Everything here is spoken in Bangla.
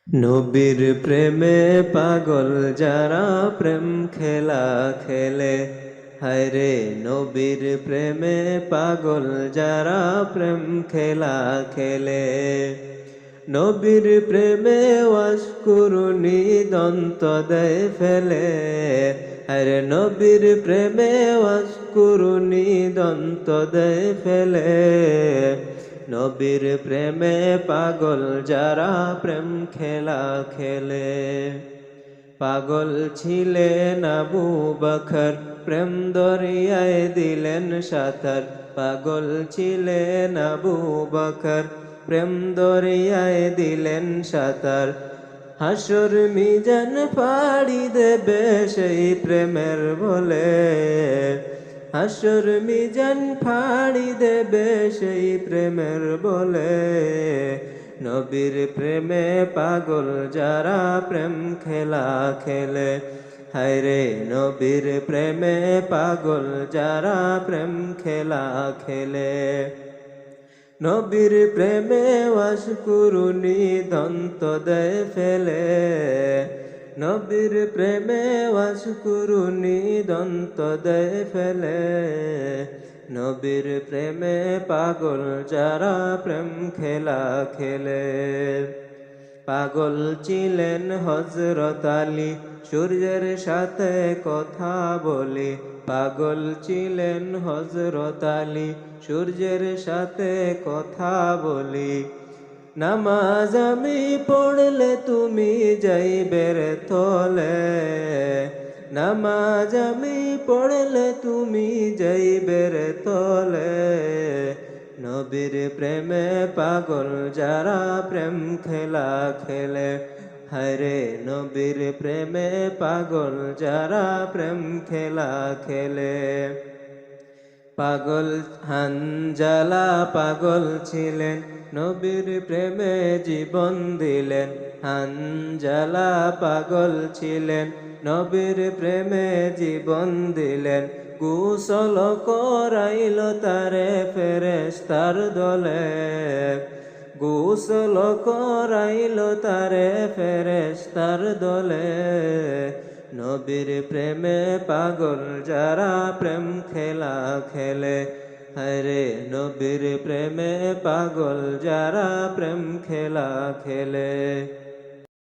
নবীর প্রেমে পাগল যারা প্রেম খেলা খেলে, হায়রে নবীর প্রেমে পাগল যারা প্রেম খেলা খেলে। নবীর প্রেমে ওয়াশকুরুনি দন্ত দেয় ফেলে, আরে নবীর প্রেমে ওয়াশকুরুনি দন্ত দেয় ফেলে। নবীর প্রেমে পাগল যারা প্রেম খেলা খেলে। পাগল ছিলেন আবু বকর, প্রেম দরিয়ায় দিলেন সাঁতার। পাগল ছিলেন আবু বকর, প্রেম দরিয়ায় দিলেন সাঁতার। হাসর মিজান পাড়ি দেবে সেই প্রেমের বলে, হাসর মিজান ফাড়ি দেবে সেই প্রেমের বলে। নবীর প্রেমে পাগল যারা প্রেম খেলা খেলে, হায়রে নবীর প্রেমে পাগল যারা প্রেম খেলা খেলে। নবীর প্রেমে ওয়াশকুরুনি দন্ত দেয় ফেলে, নবীর প্রেমে ওয়াশকুরুনি দন্ত দেয় ফেলে। নবীর প্রেমে পাগল যারা প্রেম খেলা খেলে। পাগল ছিলেন হযরত আলী, সূর্যের সাথে কথা বলে। পাগল ছিলেন হযরত আলী, সূর্যের সাথে কথা বলি। নামাজ আমি পড়লে তুমি যাইবে রে তলে, নামাজ আমি পড়লে তুমি যাইবে রে তলে। নবীর প্রেমে পাগল যারা প্রেম খেলা খেলে, হায়রে নবীর প্রেমে পাগল যারা প্রেম খেলা খেলে। পাগল হানজালা পাগল ছিলেন, নবীর প্রেমে জীবন দিলেন। হানজালা পাগল ছিলেন, নবীর প্রেমে জীবন দিলেন। গোসল করাইল তারে ফেরেশতার দলে, গোসল করাইল তারে ফেরেশতার দলে। নবীর প্রেমে পাগল যারা প্রেম খেলা খেলে, হরে নবীর প্রেমে পাগল যারা প্রেম খেলা খেলে।